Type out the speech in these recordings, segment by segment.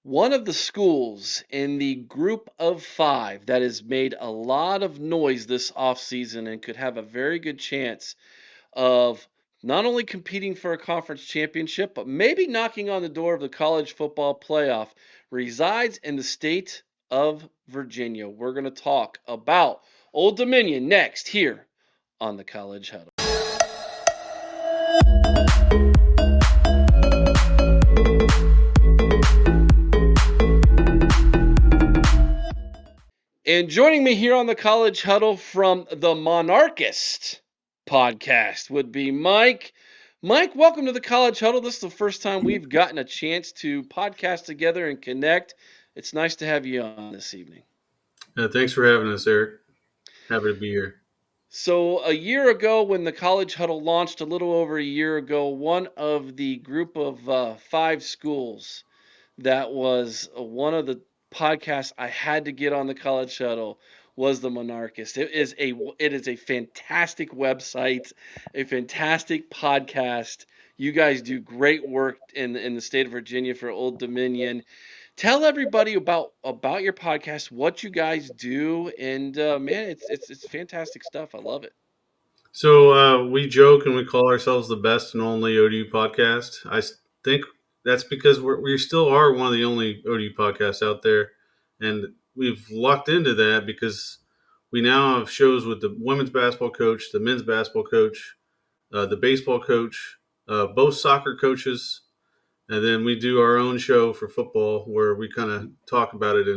One of the schools in the group of five that has made a lot of noise this offseason and could have a very good chance of not only competing for a conference championship, but maybe knocking on the door of the college football playoff resides in the state of Virginia. We're going to talk about Old Dominion next here on the College Huddle. And joining me here on the College Huddle from the Monarchist Podcast would be Mike. Mike, welcome to the College Huddle. This is the first time we've gotten a chance to podcast together and connect. It's nice to have you on this evening. Thanks for having us, Eric. Happy to be here. So a year ago, when the College Huddle launched, a little over a year ago, one of the group of five schools that was one of the podcasts I had to get on the College Huddle was the Monarchist. It is a fantastic website, a fantastic podcast. You guys do great work in the state of Virginia for Old Dominion. Tell everybody about your podcast, what you guys do, and man, it's fantastic stuff. I love it. So we joke and we call ourselves the best and only ODU podcast. I think that's because we still are one of the only ODU podcasts out there, and we've locked into that because we now have shows with the women's basketball coach, the men's basketball coach, the baseball coach, both soccer coaches, and then we do our own show for football where we kind of talk about it.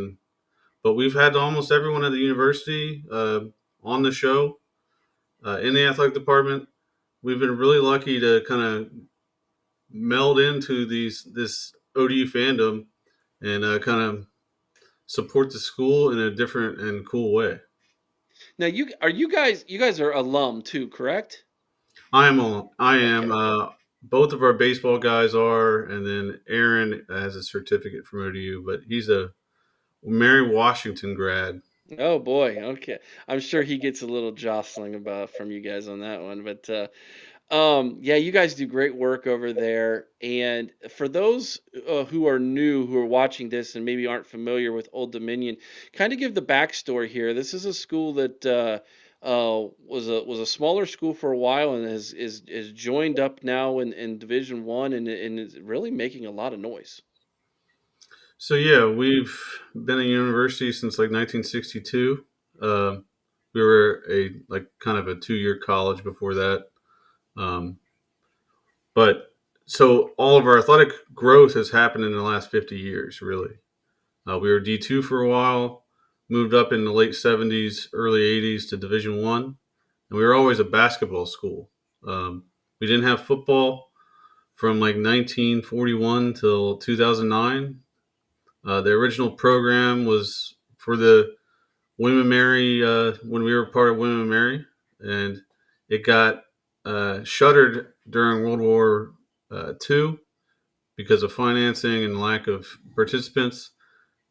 But we've had almost everyone at the university on the show in the athletic department. We've been really lucky to kind of meld into this ODU fandom and kind of support the school in a different and cool way. Now, you guys are alum too, correct? I am. Both of our baseball guys are, and then Aaron has a certificate from ODU, but he's a Mary Washington grad. Oh boy, okay. I'm sure he gets a little jostling about from you guys on that one, but yeah, you guys do great work over there. And for those who are new, who are watching this and maybe aren't familiar with Old Dominion, kind of give the backstory here. This is a school that was a smaller school for a while and is joined up now in Division One and is really making a lot of noise. So yeah, we've been a university since like 1962. We were a kind of a 2-year college before that. But so all of our athletic growth has happened in the last 50 years, really. We were D2 for a while, moved up in the late 70s, early 80s to Division One, and we were always a basketball school. We didn't have football from like 1941 till 2009. The original program was for the William & Mary when we were part of William & Mary, and it got shuttered during World War II because of financing and lack of participants.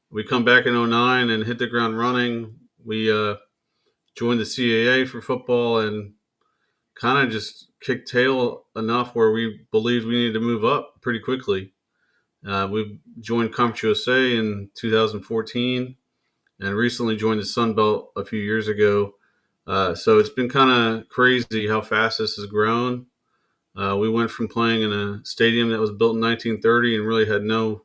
We come back in 2009 and hit the ground running. We joined the CAA for football and kind of just kicked tail enough where we believed we needed to move up pretty quickly. We joined Conference USA in 2014 and recently joined the Sun Belt a few years ago. So it's been kind of crazy how fast this has grown. We went from playing in a stadium that was built in 1930 and really had no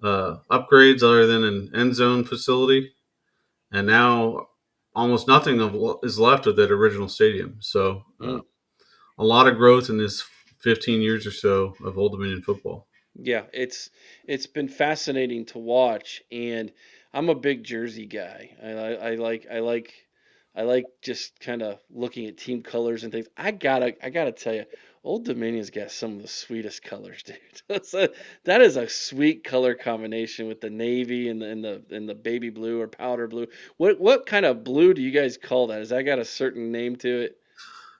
upgrades other than an end zone facility. And now almost nothing is left of that original stadium. So a lot of growth in this 15 years or so of Old Dominion football. Yeah, it's been fascinating to watch, and I'm a big jersey guy. I like just kind of looking at team colors and things. I gotta tell you, Old Dominion's got some of the sweetest colors, dude. That is a sweet color combination with the navy and the baby blue or powder blue. What kind of blue do you guys call that? Has that got a certain name to it?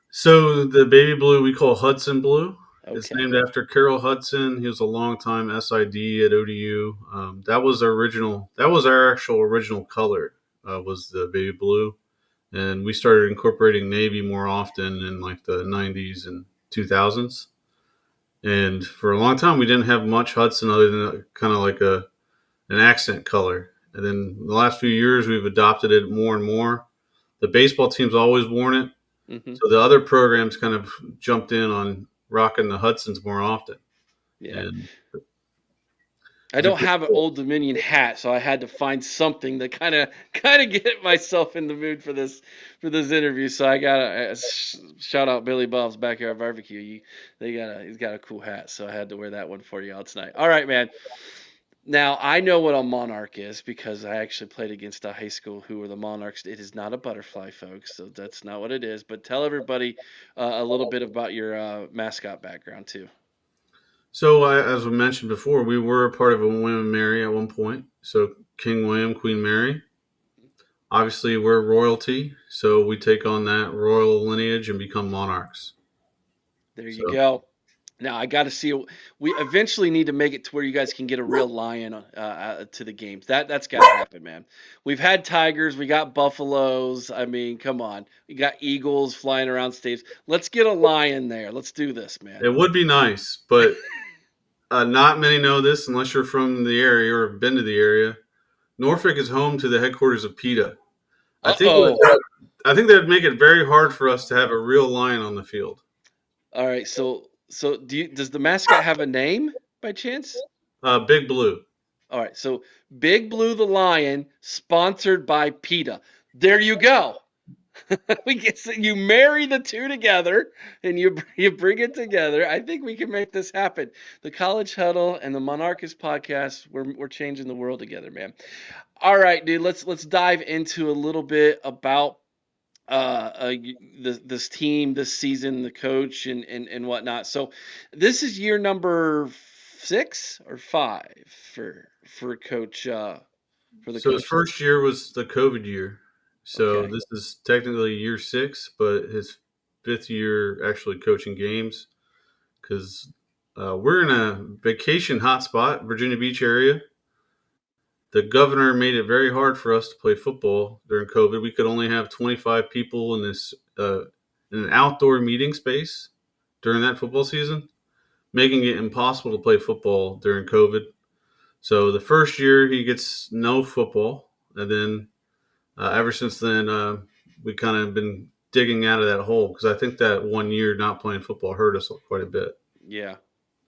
So the baby blue we call Hudson blue. Okay. It's named after Carroll Hudson. He was a longtime SID at ODU. That was our actual original color, was the baby blue. And we started incorporating navy more often in like the 90s and 2000s. And for a long time, we didn't have much Hudson other than kind of like a an accent color. And then the last few years, we've adopted it more and more. The baseball team's always worn it. Hmm. So the other programs kind of jumped in on rocking the Hudsons more often. Yeah. And I it's a don't great have an Old Dominion hat, so I had to find something to kind of get myself in the mood for this interview. So I got to shout out Billy Bob's Backyard Barbecue. He's got a cool hat, so I had to wear that one for you all tonight. All right, man. Now I know what a monarch is because I actually played against a high school who were the monarchs. It is not a butterfly, folks. So that's not what it is. But tell everybody a little bit about your mascot background too. So, as we mentioned before, we were a part of a William and Mary at one point. So, King William, Queen Mary. Obviously, we're royalty, so we take on that royal lineage and become monarchs. There you So, go. Now I got to see. We eventually need to make it to where you guys can get a real lion to the games. That's got to happen, man. We've had tigers, we got buffaloes. I mean, come on, we got eagles flying around states. Let's get a lion there. Let's do this, man. it would be nice, but not many know this unless you're from the area or have been to the area. Norfolk is home to the headquarters of PETA. I Uh think oh. I think that'd make it very hard for us to have a real lion on the field. All right. So does the mascot have a name by chance? Big Blue. All right. So Big Blue the lion, sponsored by PETA. There you go. We get you marry the two together and you bring it together. I think we can make this happen. The College Huddle and the Monarchist Podcast, we're changing the world together, man. All right, dude. Let's dive into a little bit about this team, this season, the coach, and whatnot. So, this is year number 6 or 5 for coach for the So his coach. first year was the COVID year. So Okay. this is technically year 6, but his 5th year actually coaching games because we're in a vacation hotspot, Virginia Beach area. The governor made it very hard for us to play football during COVID. We could only have 25 people in this in an outdoor meeting space during that football season, making it impossible to play football during COVID. So the first year he gets no football, and then ever since then we kind of been digging out of that hole because I think that one year not playing football hurt us quite a bit. Yeah,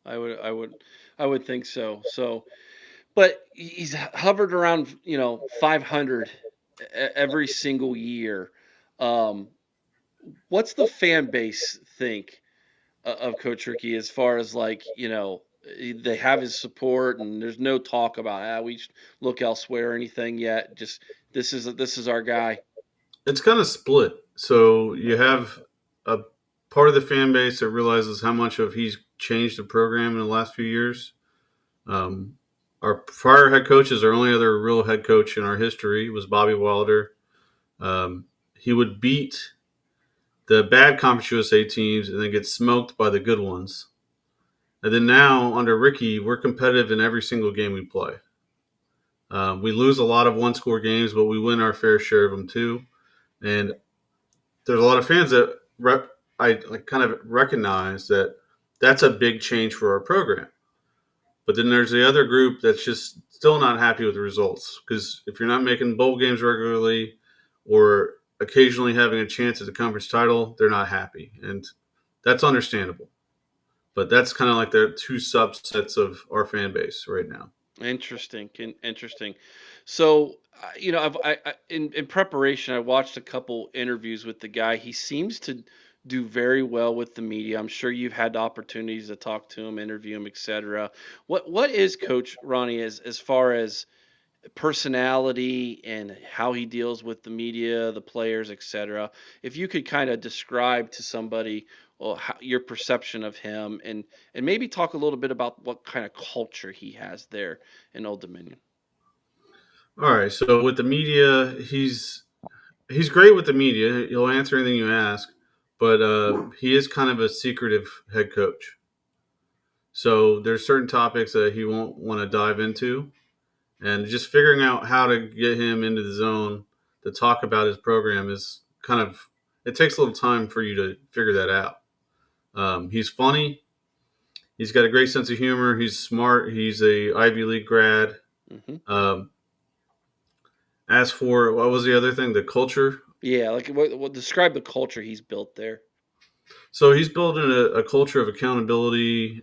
I would think so. So, but he's hovered around 500 every single year. Um, what's the fan base think of Coach Ricky as far as like they have his support and there's no talk about we should look elsewhere or anything yet. Just this is our guy. It's kind of split. So you have a part of the fan base that realizes how much of he's changed the program in the last few years. Um, our prior head coaches, our only other real head coach in our history was Bobby Wilder. He would beat the bad Conference USA teams and then get smoked by the good ones. And then now under Ricky, we're competitive in every single game we play. We lose a lot of one-score games, but we win our fair share of them too. And there's a lot of fans that I kind of recognize that that's a big change for our program. But then there's the other group that's just still not happy with the results because if you're not making bowl games regularly or occasionally having a chance at the conference title, they're not happy, and that's understandable. But that's kind of like the two subsets of our fan base right now. Interesting, interesting. So in preparation, I watched a couple interviews with the guy. He seems to do very well with the media. I'm sure you've had opportunities to talk to him, interview him, etc. What is Coach Ronnie as far as personality and how he deals with the media, the players, etc. If you could kind of describe to somebody your perception of him and maybe talk a little bit about what kind of culture he has there in Old Dominion. All right, so with the media, he's great with the media. He'll answer anything you ask, but he is kind of a secretive head coach. So there's certain topics that he won't want to dive into, and just figuring out how to get him into the zone to talk about his program is kind of it takes a little time for you to figure that out. He's funny. He's got a great sense of humor. He's smart. He's a Ivy League grad. Hmm. Um, as for what was the other thing, the culture. Yeah, like what describe the culture he's built there. So he's building a culture of accountability.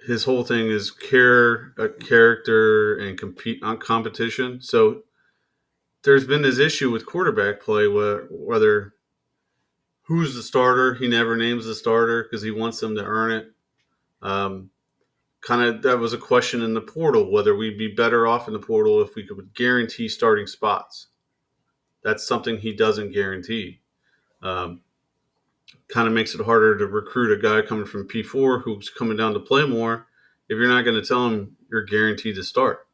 His whole thing is character, and compete on competition. So there's been this issue with quarterback play whether who's the starter. He never names the starter because he wants them to earn it. Um, kind of that was a question in the portal whether we'd be better off in the portal if we could guarantee starting spots. That's something he doesn't guarantee. Um, kind of makes it harder to recruit a guy coming from P4 who's coming down to play more if you're not going to tell him you're guaranteed to start.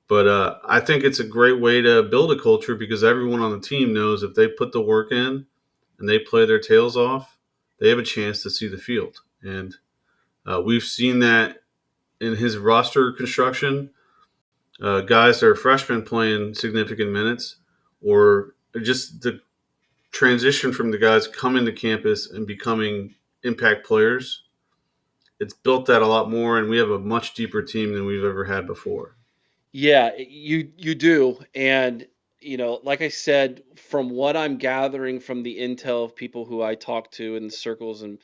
But I think it's a great way to build a culture because everyone on the team knows if they put the work in and they play their tails off, they have a chance to see the field. And we've seen that in his roster construction. Guys that are freshmen playing significant minutes, or just the transition from the guys coming to campus and becoming impact players. It's built that a lot more, and we have a much deeper team than we've ever had before. Yeah, you do, and like I said, from what I'm gathering from the intel of people who I talk to in the circles and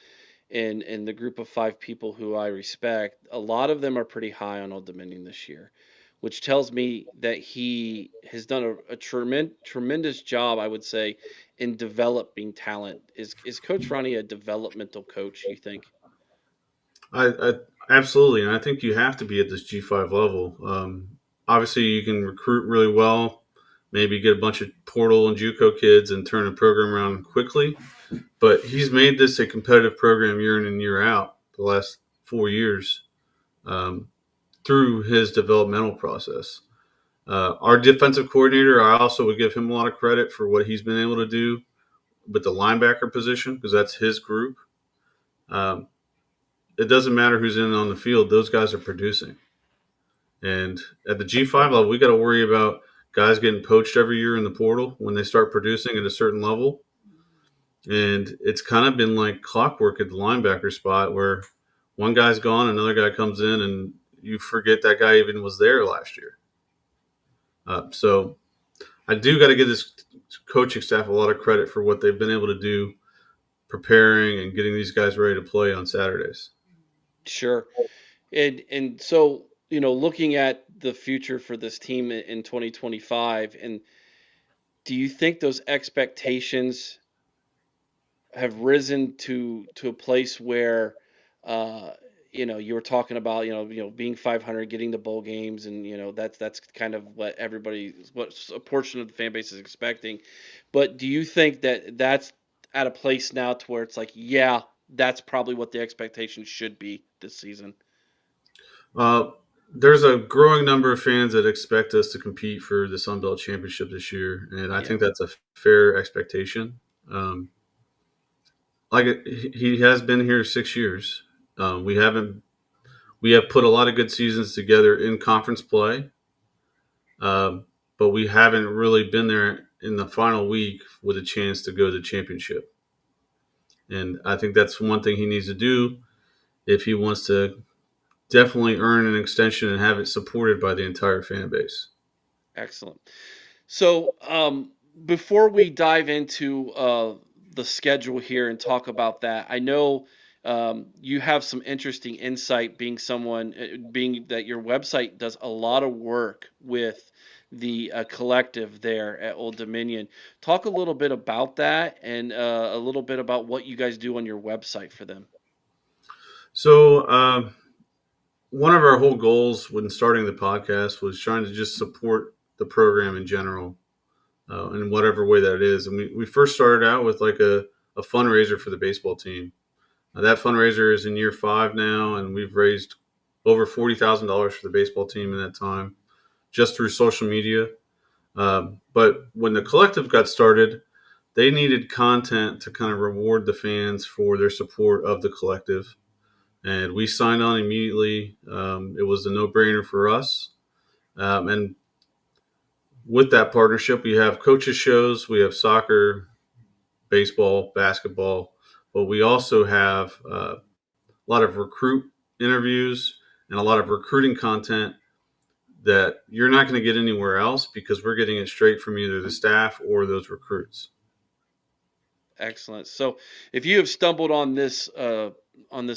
the group of five people who I respect, a lot of them are pretty high on Old Dominion this year, which tells me that he has done a tremendous job, I would say, in developing talent. Is Coach Ronnie a developmental coach, you think? I absolutely, and I think you have to be at this G5 level. Obviously, you can recruit really well, maybe get a bunch of portal and JUCO kids and turn a program around quickly. But he's made this a competitive program year in and year out the last 4 years um, through his developmental process. Our defensive coordinator, I also would give him a lot of credit for what he's been able to do with the linebacker position because that's his group. Um, it doesn't matter who's in on the field; those guys are producing. And at the G5 level, we got to worry about guys getting poached every year in the portal when they start producing at a certain level. And it's kind of been like clockwork at the linebacker spot where one guy's gone, another guy comes in, and you forget that guy even was there last year. So I do got to give this coaching staff a lot of credit for what they've been able to do preparing and getting these guys ready to play on Saturdays. Sure. And so, looking at the future for this team in 2025, and do you think those expectations have risen to a place where, uh, you were talking about, being 500, getting the bowl games, and that's kind of what a portion of the fan base is expecting. But do you think that that's at a place now to where it's like, yeah, that's probably what the expectation should be this season? Uh, there's a growing number of fans that expect us to compete for the Sun Belt Championship this year, and I Yeah. think that's a fair expectation. He has been here 6 years. We haven't we have put a lot of good seasons together in conference play, um, but we haven't really been there in the final week with a chance to go to the championship. And I think that's one thing he needs to do if he wants to definitely earn an extension and have it supported by the entire fan base. Excellent. So, before we dive into the schedule here and talk about that, I know you have some interesting insight, being that your website does a lot of work with the collective there at Old Dominion. Talk a little bit about that and a little bit about what you guys do on your website for them. So, one of our whole goals when starting the podcast was trying to just support the program in general, in whatever way that is. And we first started out with like a fundraiser for the baseball team. That fundraiser is in year 5 now, and we've raised over $40,000 for the baseball team in that time just through social media. But when the collective got started, they needed content to kind of reward the fans for their support of the collective. And we signed on immediately. It was a no brainer for us. And with that partnership, we have coaches shows, we have soccer, baseball, basketball, but we also have a lot of recruit interviews and a lot of recruiting content that you're not going to get anywhere else because we're getting it straight from either the staff or those recruits. Excellent. So if you have stumbled on this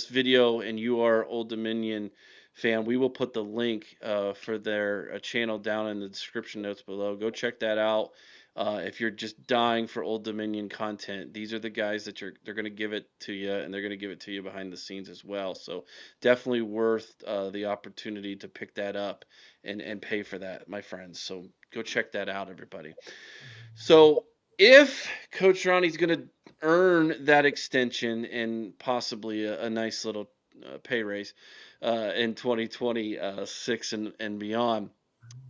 video and you are Old Dominion fan, we will put the link for their channel down in the description notes below. Go check that out. If you're just dying for Old Dominion content, these are the guys that they're going to give it to you, and they're going to give it to you behind the scenes as well. So definitely worth the opportunity to pick that up and pay for that, my friends. So go check that out, everybody. So if Coach Ronnie's going to earn that extension and possibly a nice little pay raise in 2026 and beyond,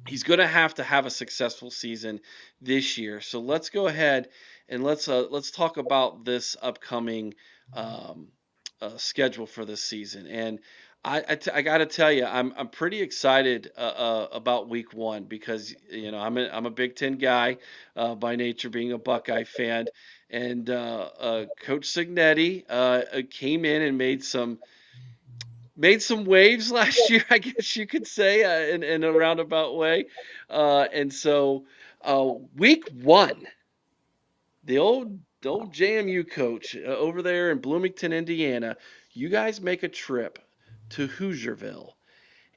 he's going to have a successful season this year. So let's go ahead and let's talk about this upcoming um, schedule for this season. And I got to tell you, I'm pretty excited about week one because I'm a Big Ten guy by nature, being a Buckeye fan, and Coach Signetti came in and made some waves last year, I guess you could say, in a roundabout way. And so, week one, the old JMU coach over there in Bloomington, Indiana, you guys make a trip to Hoosierville,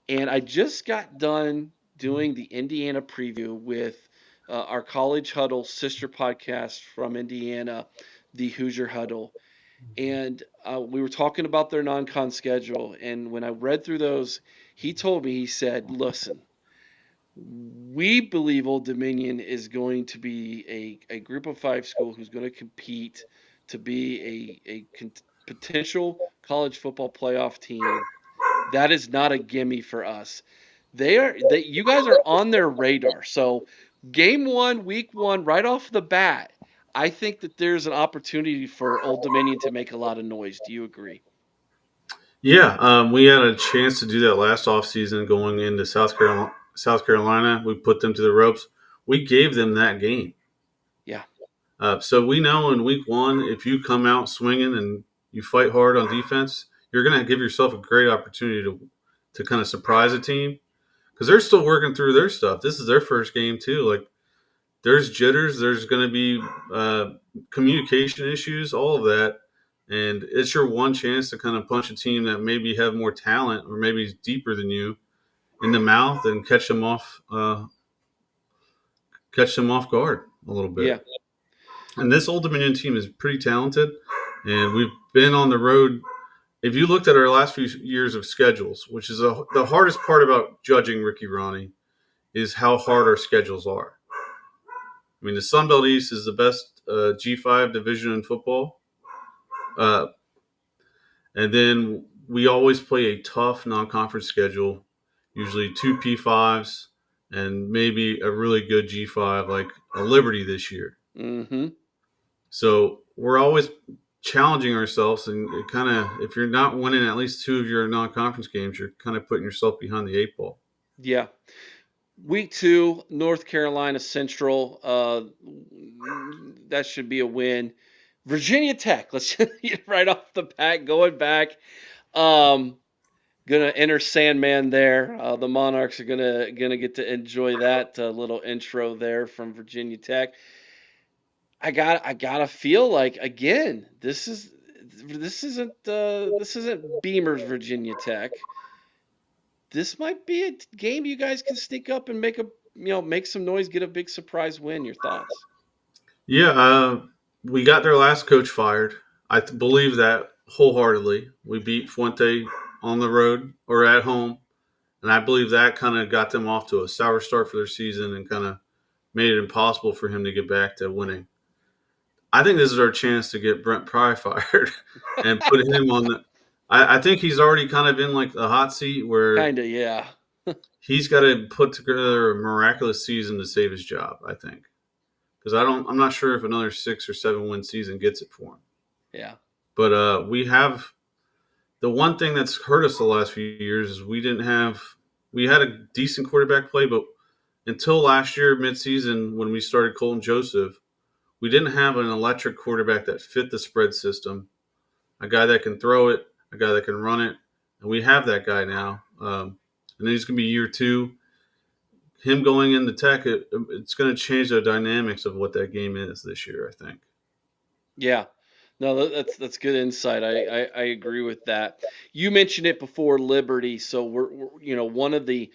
and I just got done doing the Indiana preview with our College Huddle sister podcast from Indiana, the Hoosier Huddle. And we were talking about their non-con schedule. And when I read through those, he told me, he said, listen, we believe Old Dominion is going to be a group of five school who's going to compete to be potential college football playoff team. That is not a gimme for us. You guys are on their radar. So game one, week one, right off the bat, I think that there's an opportunity for Old Dominion to make a lot of noise. Do you agree? Yeah, we had a chance to do that last offseason going into South Carolina. South Carolina, we put them to the ropes. We gave them that game. Yeah. So we know in week one, if you come out swinging and you fight hard on defense, you're going to give yourself a great opportunity to kind of surprise a team because they're still working through their stuff. This is their first game too. Like there's jitters, there's going to be communication issues, all of that, and it's your one chance to kind of punch a team that maybe have more talent or maybe is deeper than you in the mouth and catch them off guard a little bit. Yeah. And this Old Dominion team is pretty talented, and we've been on the road. If you looked at our last few years of schedules, which is the hardest part about judging Ricky Rahne, is how hard our schedules are. I mean, the Sun Belt East is the best G5 division in football. And then we always play a tough non-conference schedule, usually two P5s and maybe a really good G5 like a Liberty this year. Mm-hmm. So we're always challenging ourselves, and kind of if you're not winning at least two of your non-conference games, you're kind of putting yourself behind the eight ball. Yeah. Week two, North Carolina Central. That should be a win. Virginia Tech. Let's just right off the bat, going back. Um, Gonna enter Sandman there. The Monarchs are gonna get to enjoy that little intro there from Virginia Tech. I gotta feel like again this isn't Beamer's Virginia Tech. This might be a game you guys can sneak up and make some noise, get a big surprise win. Your thoughts? Yeah, we got their last coach fired. I believe that wholeheartedly. We beat Fuente on the road or at home, and I believe that kind of got them off to a sour start for their season and kind of made it impossible for him to get back to winning. I think this is our chance to get Brent Pry fired and put him on the. I think he's already kind of in like the hot seat where Kinda, yeah. he's got to put together a miraculous season to save his job. I think because I'm not sure if another 6 or 7 win season gets it for him. Yeah. But we have the one thing that's hurt us the last few years is we had a decent quarterback play, but until last year midseason when we started Colton Joseph, we didn't have an electric quarterback that fit the spread system, a guy that can throw it, a guy that can run it, and we have that guy now. And then it's going to be year two. Him going into Tech, it's going to change the dynamics of what that game is this year, I think. Yeah. No, that's good insight. I agree with that. You mentioned it before, Liberty. So we're one of the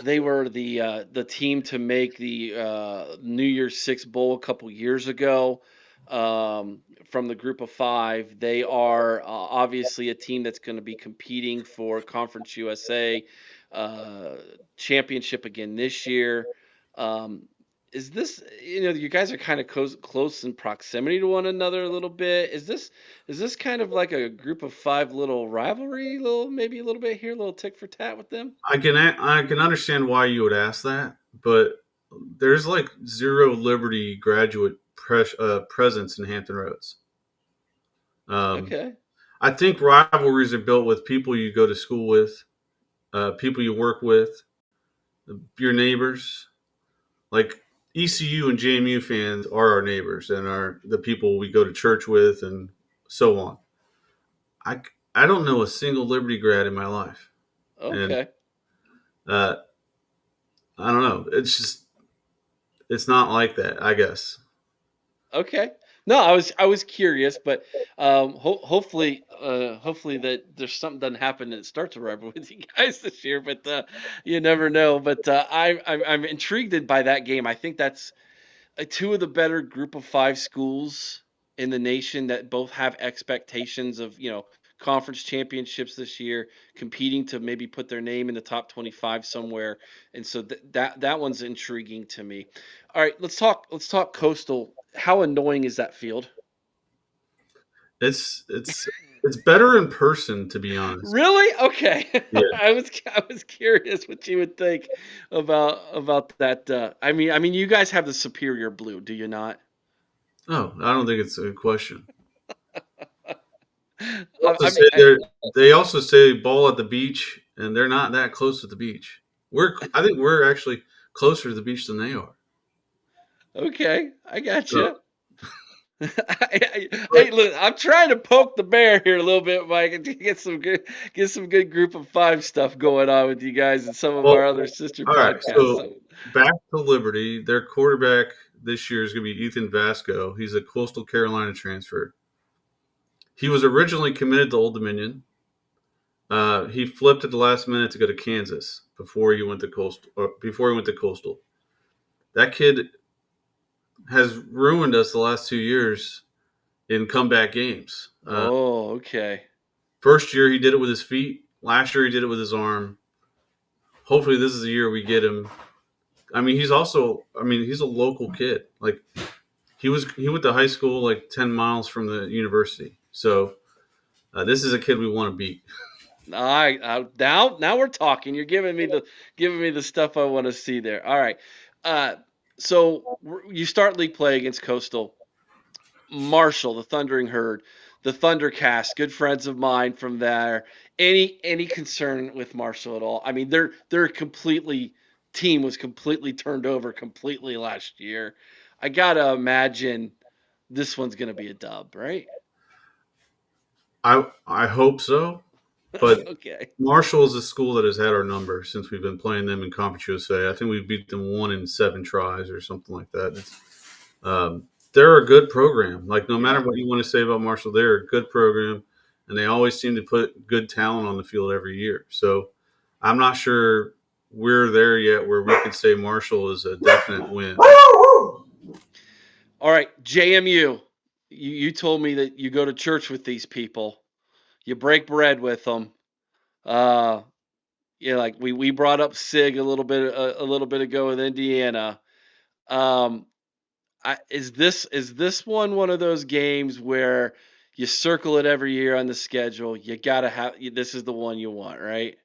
they were the team to make the New Year's Six Bowl a couple years ago. From the group of five, they are obviously a team that's going to be competing for Conference USA uh, championship again this year. Um, is this, you guys are kind of close in proximity to one another a little bit. Is this kind of like a group of five little rivalry, little maybe a little bit here, a little tick for tat with them? I can understand why you would ask that, but there's like zero Liberty graduate presence in Hampton Roads. Um, Okay. I think rivalries are built with people you go to school with, people you work with, your neighbors. Like ECU and JMU fans are our neighbors and are the people we go to church with, and so on. I I don't know a single Liberty grad in my life, and Okay. uh, I don't know. It's not like that, I guess. Okay. No, I was curious, but hopefully that there's something doesn't happen and it starts a rivalry with you guys this year, but you never know. But I'm intrigued by that game. I think that's two of the better group of five schools in the nation that both have expectations of, conference championships this year, competing to maybe put their name in the top 25 somewhere. And so that one's intriguing to me. All right, let's talk Coastal. How annoying is that field? It's better in person, to be honest. Really? Okay. Yeah. I was curious what you would think about that. I mean, you guys have the superior blue, do you not? Oh, I don't think it's a question. I, They also I say mean, they also say ball at the beach, and they're not that close to the beach. I think we're actually closer to the beach than they are. okay, I got So, you. Hey, look, I'm trying to poke the bear here a little bit, Mike, and to get some good group of five stuff going on with you guys and some of well, our other sister all right. podcasts. So So, back to Liberty. Their quarterback this year is going to be Ethan Vasco. He's a Coastal Carolina transfer. He was originally committed to Old Dominion. He flipped at the last minute to go to Kansas before he went to Coastal. Or before he went to Coastal, that kid has ruined us the last 2 years in comeback games. oh, okay, First year he did it with his feet. Last year he did it with his arm. Hopefully this is the year we get him. I mean, he's a local kid. Like he went to high school like 10 miles from the university. So this is a kid we want to beat. all right. Now we're talking. You're giving me the stuff I want to see there. All right. Uh, so you start league play against Coastal. Marshall, the Thundering Herd, the Thundercast, good friends of mine from there. Any concern with Marshall at all? I mean, their completely team was completely turned over completely last year. I gotta imagine this one's gonna be a dub, right? I hope so, but Okay. Marshall is a school that has had our number since we've been playing them in Conference USA. I think we beat them 1 in 7 tries or something like that. They're a good program. Like no matter Yeah. what you want to say about Marshall, they're a good program, and they always seem to put good talent on the field every year. So I'm not sure we're there yet where we could say Marshall is a definite win. All right, JMU. You told me that you go to church with these people. You break bread with them. Uh, yeah, like we brought up Sig a little bit ago with Indiana. Um, is this one of those games where you circle it every year on the schedule? You gotta have this is the one you want, right?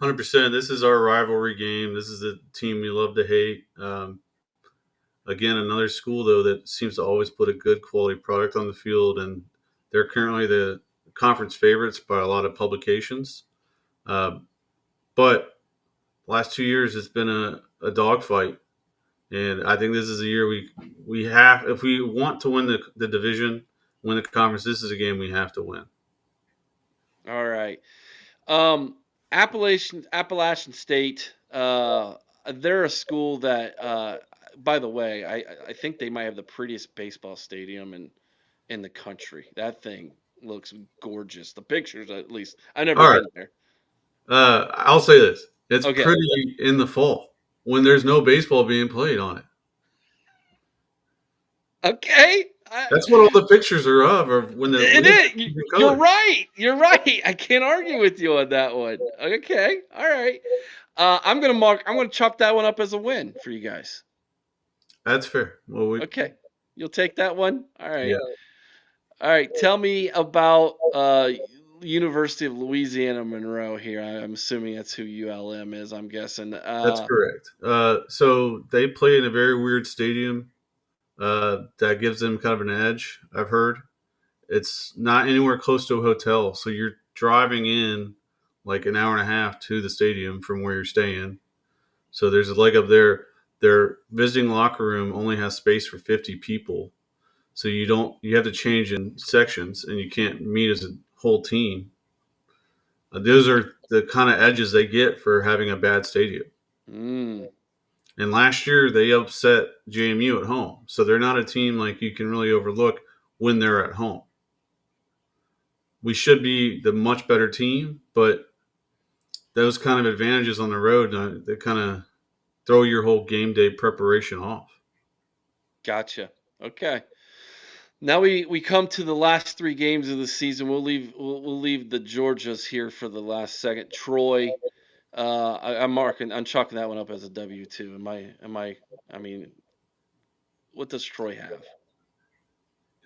100%. This is our rivalry game. This is the team we love to hate. Again, another school though that seems to always put a good quality product on the field, and they're currently the conference favorites by a lot of publications. Uh, but last 2 years it's been a dogfight, and I think this is a year we have if we want to win the division, win the conference. This is a game we have to win. All right. Um, Appalachian State. They're a school that, by the way, I think they might have the prettiest baseball stadium in the country. That thing looks gorgeous. The pictures, at least. I've never All right. been there. I'll say this: it's Okay. pretty in the fall when there's no baseball being played on it. Okay. That's what all the pictures are of when the It leaves is. changing You're colors. right. You're right. I can't argue with you on that one. Okay. All right. I'm gonna chop that one up as a win for you guys. That's fair. Well, Okay. You'll take that one. All right. yeah, All right. Tell me about University of Louisiana Monroe here. I'm assuming that's who ULM is. I'm guessing. that's correct. So they play in a very weird stadium that gives them kind of an edge. I've heard it's not anywhere close to a hotel, so you're driving in like an hour and a half to the stadium from where you're staying. So there's a leg up there. Their visiting locker room only has space for 50 people. So you have to change in sections and you can't meet as a whole team. Those are the kind of edges they get for having a bad stadium. mm, And last year they upset JMU at home. So they're not a team like you can really overlook when they're at home. We should be the much better team, but those kind of advantages on the road, they kind of throw your whole game day preparation off. gotcha. Okay. Now we come to the last three games of the season. We'll leave the Georgias here for the last second. Troy. I'm chalking that one up as a W too. I mean, what does Troy have?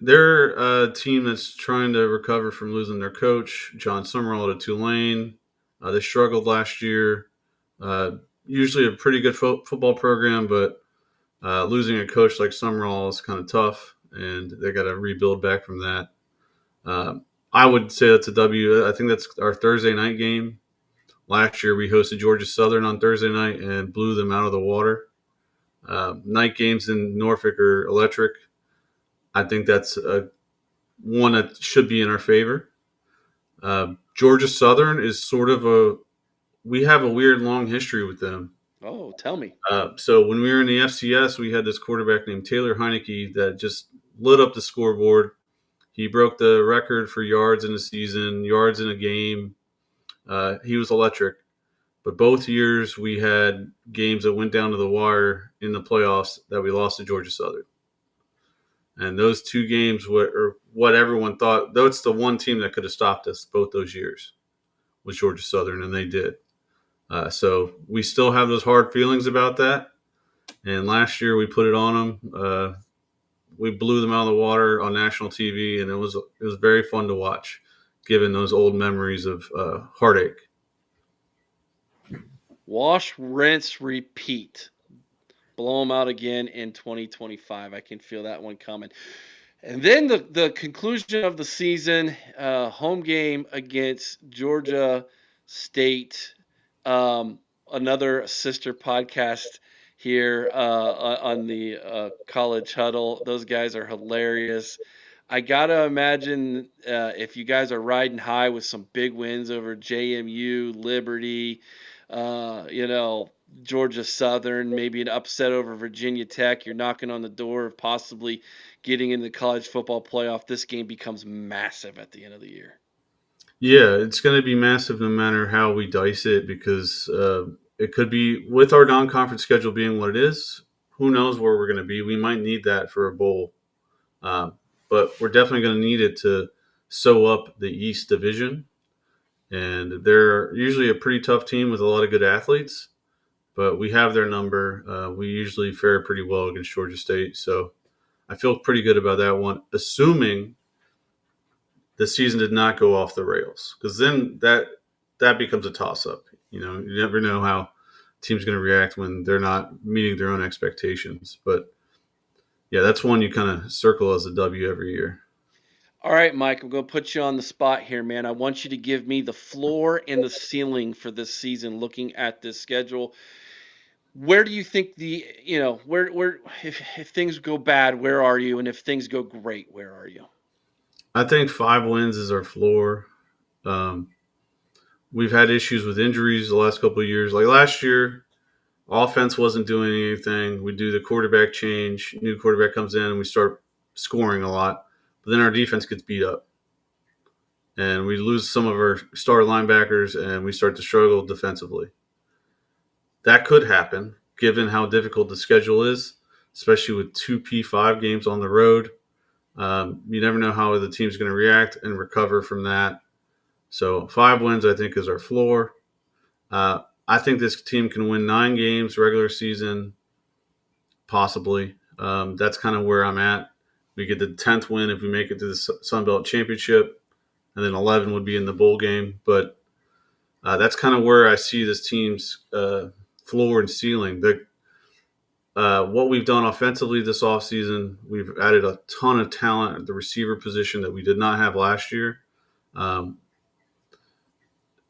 They're a team that's trying to recover from losing their coach, John Summerall, to Tulane. They struggled last year. Uh, Usually a pretty good football program, but losing a coach like Summerall is kind of tough, and they got to rebuild back from that. I would say that's a W. I think that's our Thursday night game. Last year, we hosted Georgia Southern on Thursday night and blew them out of the water. Night games in Norfolk are electric. I think that's one that should be in our favor. Georgia Southern is sort of we have a weird long history with them. Oh, tell me. So when we were in the FCS, we had this quarterback named Taylor Heineke that just lit up the scoreboard. He broke the record for yards in a season, yards in a game. He was electric. But both years we had games that went down to the wire in the playoffs that we lost to Georgia Southern. And those two games were what everyone thought. That's the one team that could have stopped us both those years was Georgia Southern, and they did. So we still have those hard feelings about that. And last year we put it on them. We blew them out of the water on national TV, and it was very fun to watch, given those old memories of heartache. Wash, rinse, repeat. Blow them out again in 2025. I can feel that one coming. And then the conclusion of the season, home game against Georgia State, another sister podcast here on the College Huddle. Those guys are hilarious. I gotta imagine if you guys are riding high with some big wins over JMU, Liberty, you know, Georgia Southern, maybe an upset over Virginia Tech, you're knocking on the door of possibly getting in the college football playoff. This game becomes massive at the end of the year. Yeah, it's going to be massive no matter how we dice it because it could be with our non-conference schedule being what it is. Who knows where we're going to be? We might need that for a bowl, um, but we're definitely going to need it to sew up the East Division. And they're usually a pretty tough team with a lot of good athletes, but we have their number. We usually fare pretty well against Georgia State, so I feel pretty good about that one, assuming the season did not go off the rails, because then that becomes a toss up. You never know how teams going to react when they're not meeting their own expectations. But yeah, that's one you kind of circle as a W every year. All right, Mike, I'm going to put you on the spot here, man. I want you to give me the floor and the ceiling for this season looking at this schedule. Where do you think where if things go bad, where are you? And if things go great, where are you? I think 5 wins is our floor. Um, we've had issues with injuries the last couple of years. Like last year, offense wasn't doing anything. We do the quarterback change, new quarterback comes in, and we start scoring a lot. But then our defense gets beat up, and we lose some of our star linebackers, and we start to struggle defensively. That could happen given how difficult the schedule is, especially with two P5 games on the road. You never know how the team's going to react and recover from that. So 5 wins, I think, is our floor. I think this team can win 9 games regular season, possibly. That's kind of where I'm at. We get the 10th win if we make it to the Sun Belt Championship, and then 11 would be in the bowl game. But that's kind of where I see this team's floor and ceiling. What we've done offensively this offseason, we've added a ton of talent at the receiver position that we did not have last year. Um,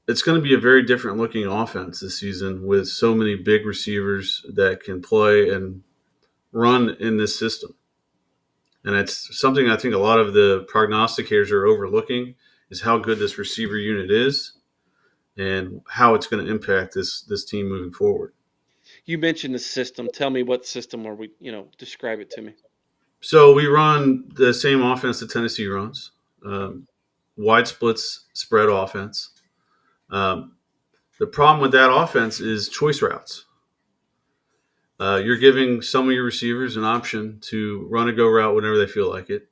it's going to be a very different looking offense this season with so many big receivers that can play and run in this system. And it's something I think a lot of the prognosticators are overlooking is how good this receiver unit is and how it's going to impact this team moving forward. You mentioned the system. Tell me what system are we, describe it to me. So we run the same offense that Tennessee runs, wide splits, spread offense. Um, the problem with that offense is choice routes. You're giving some of your receivers an option to run a go route whenever they feel like it.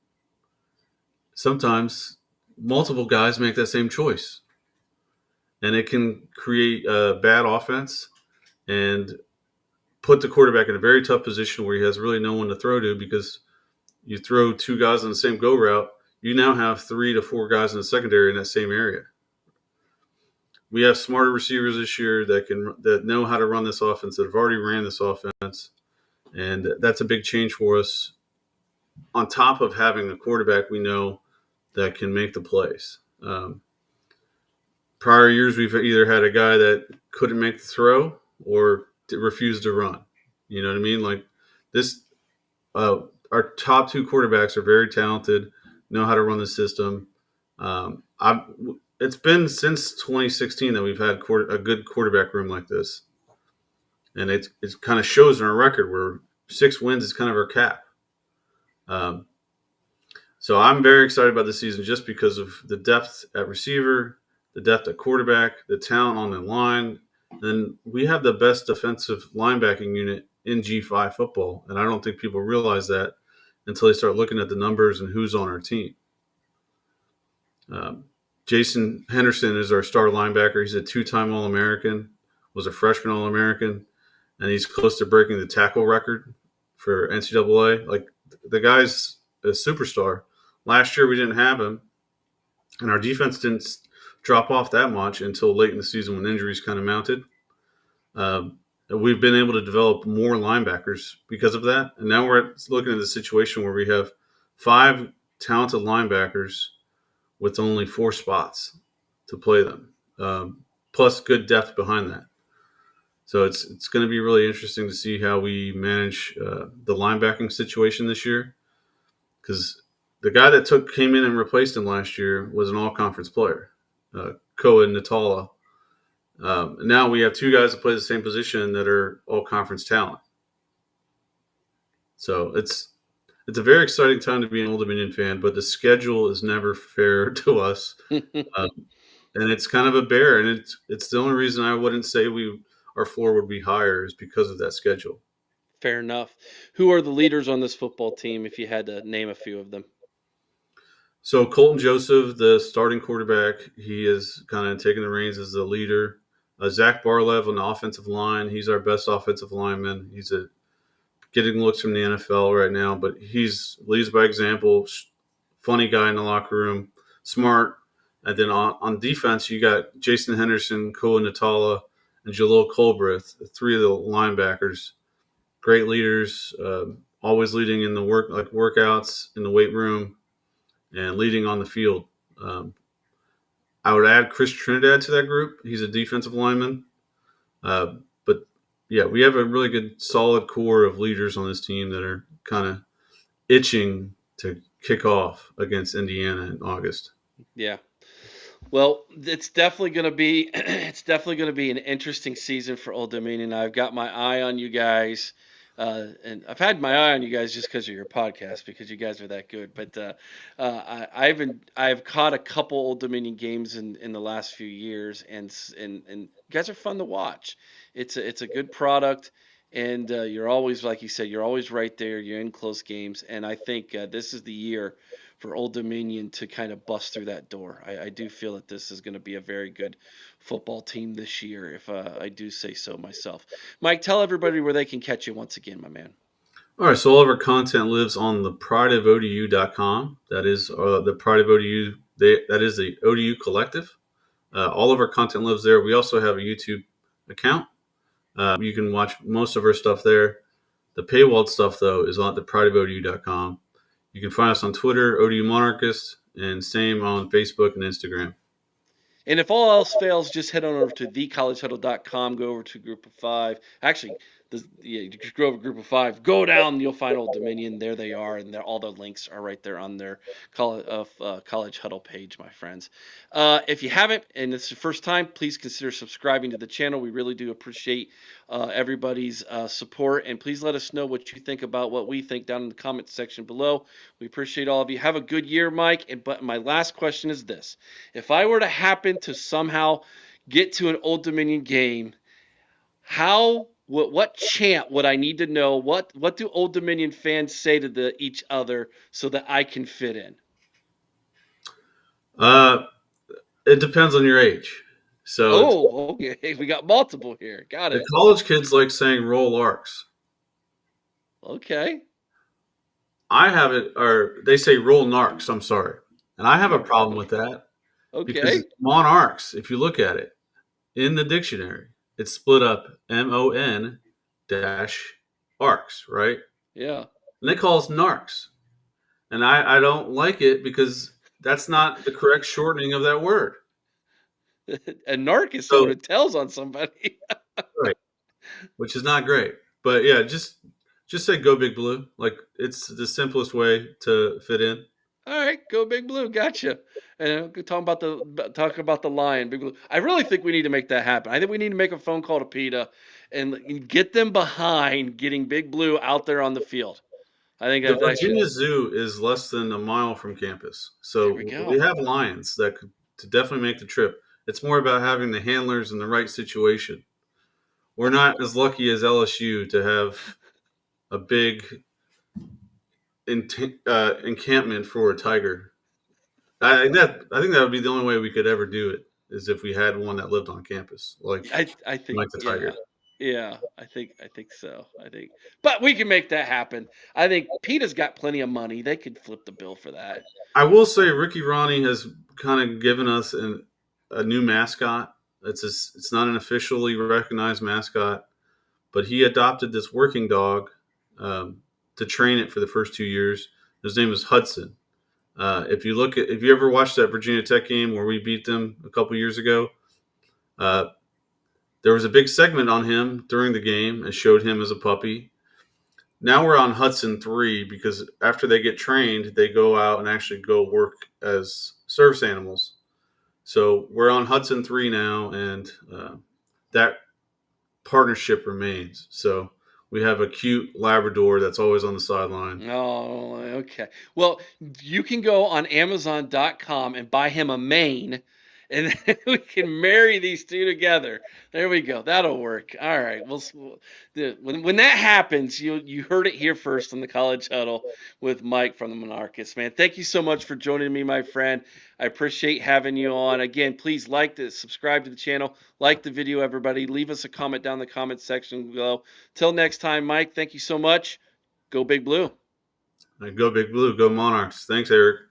Sometimes multiple guys make that same choice, and it can create a bad offense and put the quarterback in a very tough position where he has really no one to throw to because you throw 2 guys on the same go route, you now have 3 to 4 guys in the secondary in that same area. We have smarter receivers this year that know how to run this offense, that have already ran this offense, and that's a big change for us. On top of having a quarterback we know that can make the plays. Prior years, we've either had a guy that couldn't make the throw or refused to run. You know what I mean? Like this, our top 2 quarterbacks are very talented, know how to run the system. It's been since 2016 that we've had a good quarterback room like this, and it kind of shows in our record where 6 wins is kind of our cap. So I'm very excited about this season just because of the depth at receiver, the depth at quarterback, the talent on the line. And we have the best defensive linebacking unit in G5 football, and I don't think people realize that until they start looking at the numbers and who's on our team. Jason Henderson is our star linebacker. He's a 2-time All-American, was a freshman All-American, and he's close to breaking the tackle record for NCAA. Like, the guy's a superstar. Last year we didn't have him, and our defense didn't drop off that much until late in the season when injuries kind of mounted. We've been able to develop more linebackers because of that, and now we're looking at the situation where we have 5 talented linebackers with only 4 spots to play them, plus good depth behind that. So it's going to be really interesting to see how we manage the linebacking situation this year, because the guy that came in and replaced him last year was an all-conference player, Koa Natala. Now we have 2 guys that play the same position that are all-conference talent. So it's a very exciting time to be an Old Dominion fan, but the schedule is never fair to us. And it's kind of a bear, and it's the only reason I wouldn't say our floor would be higher is because of that schedule. Fair enough. Who are the leaders on this football team, if you had to name a few of them? So Colton Joseph, the starting quarterback, he is kind of taking the reins as the leader. Zach Barlev on the offensive line, he's our best offensive lineman. He's getting looks from the NFL right now, but leads by example. Funny guy in the locker room, smart. And then on defense, you got Jason Henderson, Koa Natala, and Jalil Colbreth, 3 of the linebackers. Great leaders, always leading in the workouts in the weight room, and leading on the field. I would add Chris Trinidad to that group. He's a defensive lineman. But yeah, we have a really good, solid core of leaders on this team that are kind of itching to kick off against Indiana in August. Yeah. Well, it's definitely going to be it's definitely going to be an interesting season for Old Dominion. I've got my eye on you guys, and I've had my eye on you guys just because of your podcast because you guys are that good. But I've caught a couple Old Dominion games in the last few years, and you guys are fun to watch. It's a good product, and you're always like you said, you're always right there. You're in close games, and I think this is the year for Old Dominion to kind of bust through that door. I do feel that this is going to be a very good football team this year, if I do say so myself. Mike, tell everybody where they can catch you once again, my man. All right, so all of our content lives on the prideofodu.com. That is the Pride of ODU. That is the ODU collective. All of our content lives there. We also have a YouTube account. You can watch most of our stuff there. The paywalled stuff, though, is on the prideofodu.com. You can find us on Twitter, ODU Monarchist, and same on Facebook and Instagram. And if all else fails, just head on over to thecollegehuddle.com, go over to Group of Five. Actually, you just go over Group of Five, go down, you'll find Old Dominion. There they are, and all the links are right there on their College Huddle page, my friends. If you haven't, and it's your first time, please consider subscribing to the channel. We really do appreciate everybody's support, and please let us know what you think about what we think down in the comment section below. We appreciate all of you. Have a good year, Mike. But my last question is this. If I were to happen to somehow get to an Old Dominion game, what chant would I need to know? What do Old Dominion fans say to each other so that I can fit in? It depends on your age. So Oh, okay. We got multiple here. Got the it. college kids like saying roll arcs. Okay. I have it, or they say roll narcs. I'm sorry. And I have a problem with that because Okay. monarchs, if you look at it in the dictionary, it's split up MON dash arcs, right? Yeah. And they call us narcs. And I don't like it because that's not the correct shortening of that word. A narc is someone So, who tells on somebody. right, which is not great. But yeah, just say go big blue. Like it's the simplest way to fit in. All right, go Big Blue. Gotcha. And talk about the Lion, Big Blue. I really think we need to make that happen. I think we need to make a phone call to PETA and get them behind getting Big Blue out there on the field. I think The that should. Virginia Zoo is less than a mile from campus, There we so we go. have lions that could to definitely make the trip. It's more about having the handlers in the right situation. We're not as lucky as LSU to have a big encampment for a tiger. I think that would be the only way we could ever do it is if we had one that lived on campus, I think like the tiger. yeah. I think so. But we can make that happen. I think PETA's got plenty of money. They could flip the bill for that. I will say Ricky Rahne has kind of given us a new mascot. It's not an officially recognized mascot, but he adopted this working dog to train it for the first 2 years. His name is Hudson. If you ever watched that Virginia Tech game where we beat them a couple years ago, uh, there was a big segment on him during the game and showed him as a puppy. Now we're on Hudson 3 because after they get trained, they go out and actually go work as service animals. So we're on Hudson 3 now, and that partnership remains. So we have a cute Labrador that's always on the sideline. Oh, okay. Well, you can go on Amazon.com and buy him a mane, and then we can marry these two together. There we go. That'll work. All right. When that happens, you heard it here first on the College Huddle with Mike from the Monarchist. Man, thank you so much for joining me, my friend. I appreciate having you on. Again, please subscribe to the channel, like the video, everybody. Leave us a comment down in the comment section below. Till next time, Mike. Thank you so much. Go Big Blue. Go Big Blue, go Monarchs. Thanks, Eric.